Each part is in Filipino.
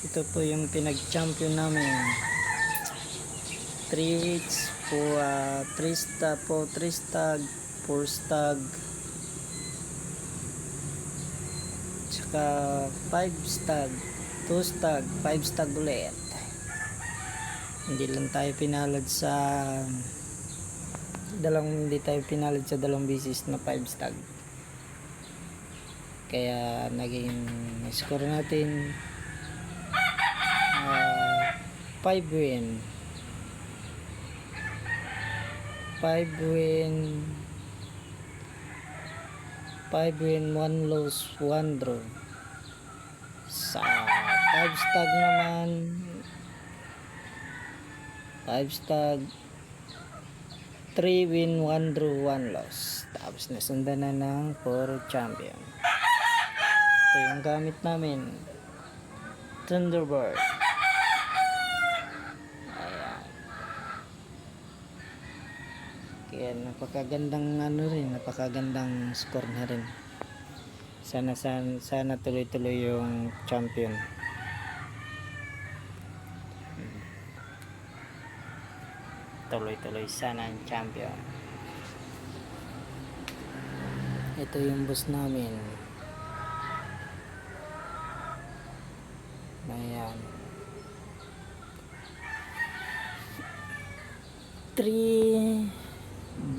Ito po yung pinag-champion namin. 3 hits po, 3 stag po, 3 stag, 4 stag, tsaka 5 stag, 2 stag, 5 stag ulit. Hindi tayo pinalad sa dalawang bisis na 5 stag. Kaya naging score natin 5 win 5 win 1 loss 1 draw. Sa 5 stag naman, 5 stag, 3 win 1 draw 1 loss. Tapos nasundan na ng 4 champion. Ito yung gamit namin, Thunderbird. Ayan. Kaya napakagandang score na rin. Sana tuloy-tuloy yung champion. Tuloy-tuloy sana ang champion. Ito yung boss namin. Ayan. 3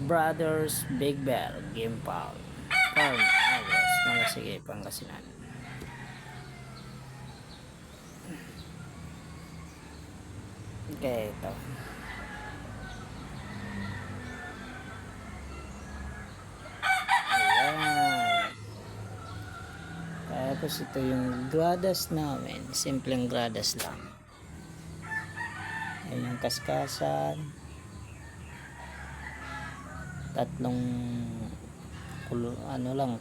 Brothers Big Bell Game Farm Agos Malasigi, Pangasinan. Okay, ito. Ayan. Tapos ito yung gradas namin. Simpleng gradas lang. Ayan yung kaskasan.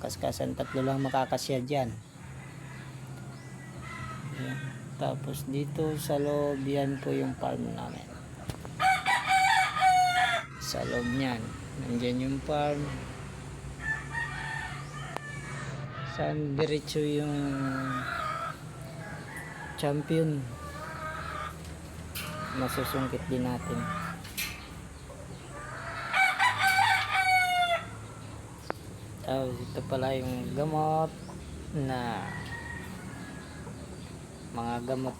Kaskasan 3 lang makakasya dyan. Ayan. Tapos dito sa loob, yan po yung farm namin. Sa loob nyan, nandyan yung farm. Saan diretso yung champion, masusungkit din natin. Tapos ito pala yung gamot na mga gamot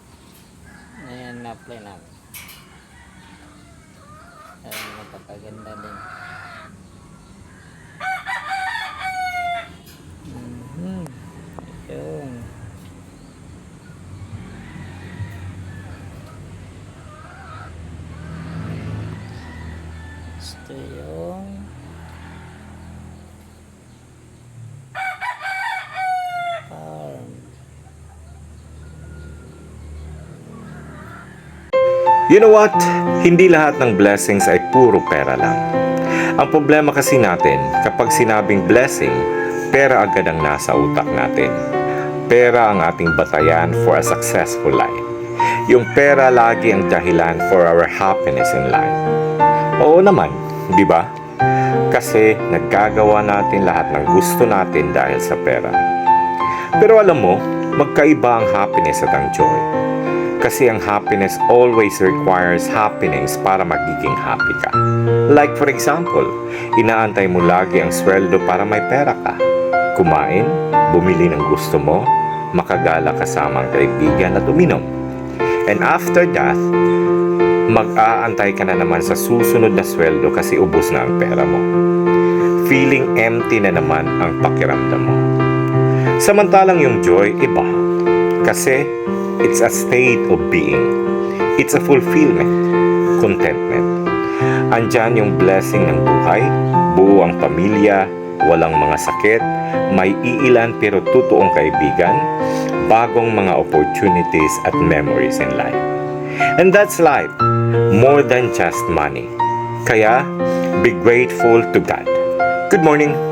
na yan na apply namin. Ayun, napakaganda din. Yun. Ito yung farm. You know what? Hindi lahat ng blessings ay puro pera lang. Ang problema kasi natin, kapag sinabing blessing, pera agad ang nasa utak natin. Pera ang ating batayan for a successful life. Yung pera lagi ang dahilan for our happiness in life. Oo naman, di ba? Kasi naggagawa natin lahat ng gusto natin dahil sa pera. Pero alam mo, magkaiba ang happiness at ang joy. Kasi ang happiness always requires happiness para magiging happy ka. Like for example, inaantay mo lagi ang sweldo para may pera ka. Kumain, bumili ng gusto mo, makagala kasama ang kaibigan at uminom. And after that, mag-aantay ka na naman sa susunod na sweldo kasi ubos na ang pera mo. Feeling empty na naman ang pakiramdam mo. Samantalang yung joy, iba. Kasi it's a state of being. It's a fulfillment, contentment. Andyan yung blessing ng buhay, buo ang pamilya, walang mga sakit, may iilan pero totoong kaibigan, bagong mga opportunities at memories in life. And that's life, more than just money. Kaya, be grateful to God. Good morning!